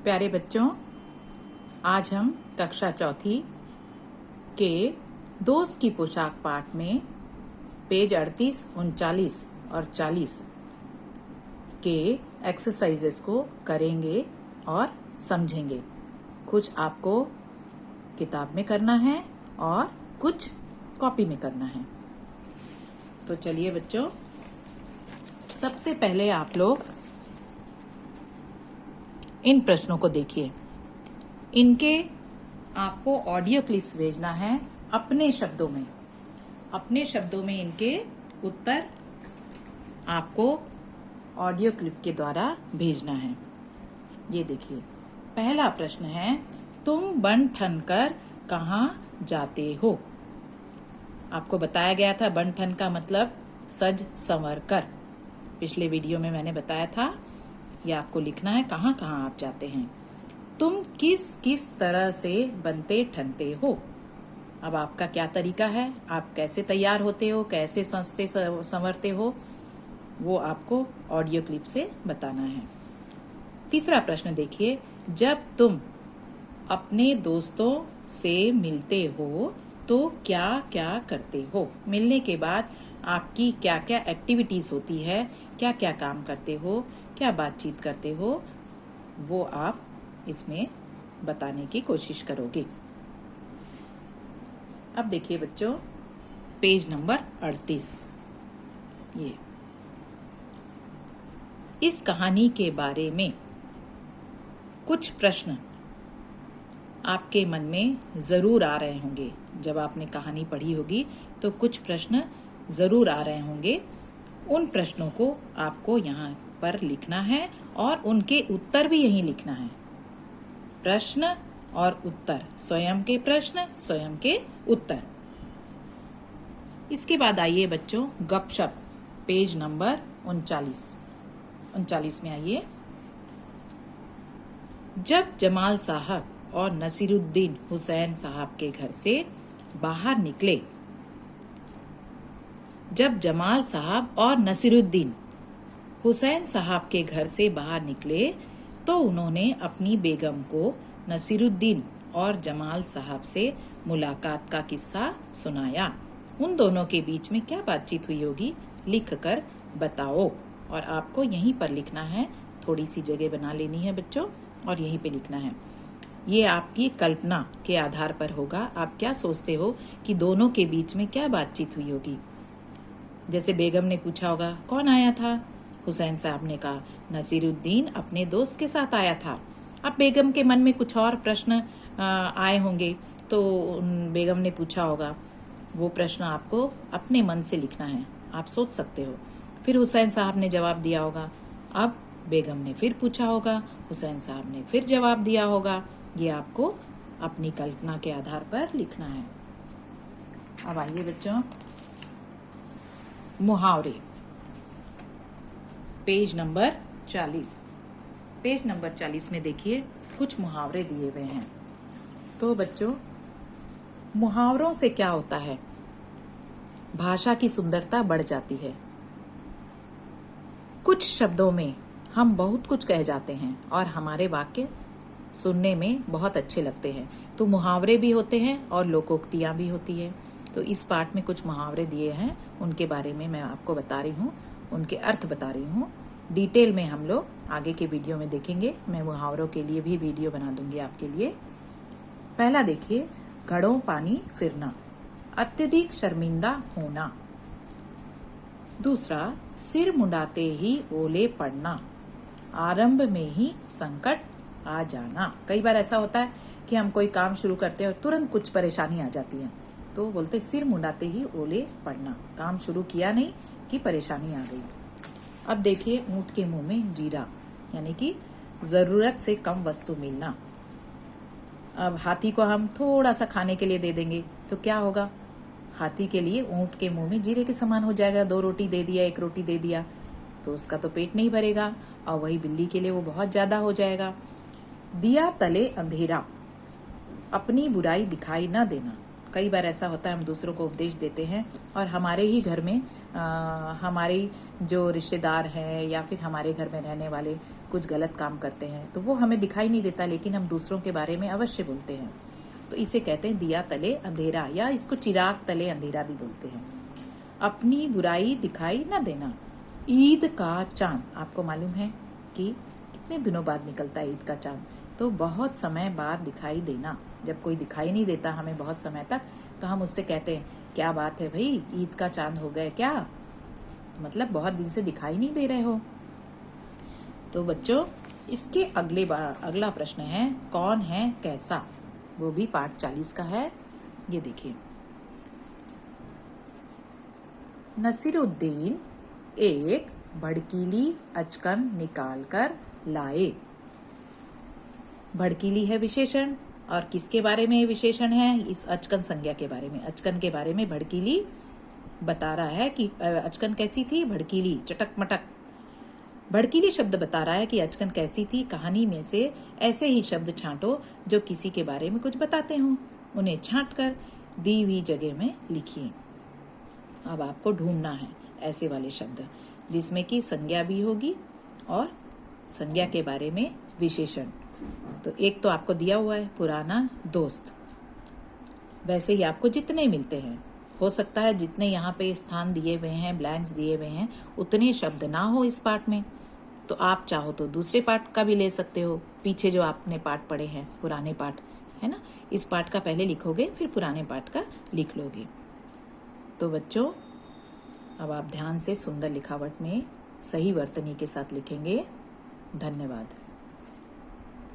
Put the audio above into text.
प्यारे बच्चों, आज हम कक्षा चौथी के दोस्त की पोशाक पाठ में पेज 38, 39 और 40 के एक्सरसाइजेस को करेंगे और समझेंगे। कुछ आपको किताब में करना है और कुछ कॉपी में करना है। तो चलिए बच्चों, सबसे पहले आप लोग इन प्रश्नों को देखिए। इनके आपको ऑडियो क्लिप्स भेजना है अपने शब्दों में इनके उत्तर आपको ऑडियो क्लिप के द्वारा भेजना है। ये देखिए, पहला प्रश्न है, तुम बन ठन कर कहाँ जाते हो? आपको बताया गया था बन ठन का मतलब सज संवर कर। पिछले वीडियो में मैंने बताया था। ये आपको लिखना है कहाँ कहाँ आप जाते हैं। तुम किस किस तरह से बनते ठनते हो? अब आपका क्या तरीका है, आप कैसे तैयार होते हो, कैसे सजते संवरते हो, वो आपको ऑडियो क्लिप से बताना है। तीसरा प्रश्न देखिए, जब तुम अपने दोस्तों से मिलते हो तो क्या क्या करते हो? मिलने के बाद आपकी क्या क्या एक्टिविटीज होती है, क्या क्या काम करते हो, क्या बातचीत करते हो, वो आप इसमें बताने की कोशिश करोगे। अब देखिए बच्चों, पेज नंबर 38। ये इस कहानी के बारे में कुछ प्रश्न आपके मन में जरूर आ रहे होंगे। जब आपने कहानी पढ़ी होगी तो कुछ प्रश्न जरूर आ रहे होंगे। उन प्रश्नों को आपको यहाँ पर लिखना है और उनके उत्तर भी यहीं लिखना है। प्रश्न और उत्तर, स्वयं के प्रश्न, स्वयं के उत्तर। इसके बाद आइए बच्चों गपशप, पेज नंबर 39 में आइए। जब जमाल साहब और नसीरुद्दीन हुसैन साहब के घर से बाहर निकले, जब जमाल साहब और नसीरुद्दीन हुसैन साहब के घर से बाहर निकले तो उन्होंने अपनी बेगम को नसीरुद्दीन और जमाल साहब से मुलाकात का किस्सा सुनाया। उन दोनों के बीच में क्या बातचीत हुई होगी, लिख कर बताओ। और आपको यहीं पर लिखना है, थोड़ी सी जगह बना लेनी है बच्चों और यहीं पे लिखना है। ये आपकी कल्पना के आधार पर होगा। आप क्या सोचते हो कि दोनों के बीच में क्या बातचीत हुई होगी। जैसे बेगम ने पूछा होगा, कौन आया था? हुसैन साहब ने कहा, नसीरुद्दीन अपने दोस्त के साथ आया था। अब बेगम के मन में कुछ और प्रश्न आए होंगे, तो बेगम ने पूछा होगा। वो प्रश्न आपको अपने मन से लिखना है, आप सोच सकते हो। फिर हुसैन साहब ने जवाब दिया होगा। अब बेगम ने फिर पूछा होगा, हुसैन साहब ने फिर जवाब दिया होगा। ये आपको अपनी कल्पना के आधार पर लिखना है। अब आइए बच्चों, मुहावरे, पेज नंबर 40। पेज नंबर 40 में देखिए कुछ मुहावरे दिए हुए हैं। तो बच्चों, मुहावरों से क्या होता है, भाषा की सुंदरता बढ़ जाती है। कुछ शब्दों में हम बहुत कुछ कह जाते हैं और हमारे वाक्य सुनने में बहुत अच्छे लगते हैं। तो मुहावरे भी होते हैं और लोकोक्तियाँ भी होती है। तो इस पाठ में कुछ मुहावरे दिए हैं, उनके बारे में मैं आपको बता रही हूँ, उनके अर्थ बता रही हूँ। डिटेल में हम लोग आगे के वीडियो में देखेंगे। मैं मुहावरों के लिए भी वीडियो बना दूंगी आपके लिए। पहला देखिए, घड़ों पानी फिरना, अत्यधिक शर्मिंदा होना। दूसरा, सिर मुंडाते ही ओले पड़ना, आरंभ में ही संकट आ जाना। कई बार ऐसा होता है कि हम कोई काम शुरू करते हैं और तुरंत कुछ परेशानी आ जाती है, तो बोलते सिर मुंडाते ही ओले पड़ना। काम शुरू किया नहीं कि परेशानी आ गई। अब देखिए, ऊंट के मुंह में जीरा, यानी कि जरूरत से कम वस्तु मिलना। अब हाथी को हम थोड़ा सा खाने के लिए दे देंगे तो क्या होगा, हाथी के लिए ऊंट के मुंह में जीरे के समान हो जाएगा। 2 रोटी दे दिया, 1 रोटी दे दिया तो उसका तो पेट नहीं भरेगा, और वही बिल्ली के लिए वो बहुत ज्यादा हो जाएगा। दिया तले अंधेरा, अपनी बुराई दिखाई न देना। कई बार ऐसा होता है, हम दूसरों को उपदेश देते हैं और हमारे ही घर में हमारे जो रिश्तेदार हैं या फिर हमारे घर में रहने वाले कुछ गलत काम करते हैं तो वो हमें दिखाई नहीं देता, लेकिन हम दूसरों के बारे में अवश्य बोलते हैं। तो इसे कहते हैं दिया तले अंधेरा, या इसको चिराग तले अंधेरा भी बोलते हैं। अपनी बुराई दिखाई न देना। ईद का चांद, आपको मालूम है कि कितने दिनों बाद निकलता है ईद का चांद? तो बहुत समय बाद दिखाई देना। जब कोई दिखाई नहीं देता हमें बहुत समय तक, तो हम उससे कहते हैं क्या बात है भाई, ईद का चांद हो गए क्या? मतलब बहुत दिन से दिखाई नहीं दे रहे हो। तो बच्चों, इसके अगला प्रश्न है कौन है कैसा, वो भी पाठ 40 का है। ये देखिए, नसीरुद्दीन एक भड़कीली अचकन निकाल कर लाए। भड़कीली है विशेषण, और किसके बारे में विशेषण है? इस अचकन संज्ञा के बारे में। अचकन के बारे में भड़कीली बता रहा है कि अचकन कैसी थी, भड़कीली, चटक मटक। भड़कीली शब्द बता रहा है कि अचकन कैसी थी। कहानी में से ऐसे ही शब्द छांटो जो किसी के बारे में कुछ बताते हों, उन्हें छांट कर दी हुई जगह में लिखिए। अब आपको ढूंढना है ऐसे वाले शब्द जिसमें कि संज्ञा भी होगी और संज्ञा के बारे में विशेषण। तो एक तो आपको दिया हुआ है पुराना दोस्त। वैसे ही आपको जितने मिलते हैं, हो सकता है जितने यहाँ पे स्थान दिए हुए हैं, ब्लैंक्स दिए हुए हैं, उतने शब्द ना हो इस पाठ में, तो आप चाहो तो दूसरे पाठ का भी ले सकते हो। पीछे जो आपने पाठ पढ़े हैं, पुराने पाठ है ना, इस पाठ का पहले लिखोगे, फिर पुराने पाठ का लिख लोगे। तो बच्चों, अब आप ध्यान से सुंदर लिखावट में सही वर्तनी के साथ लिखेंगे। धन्यवाद।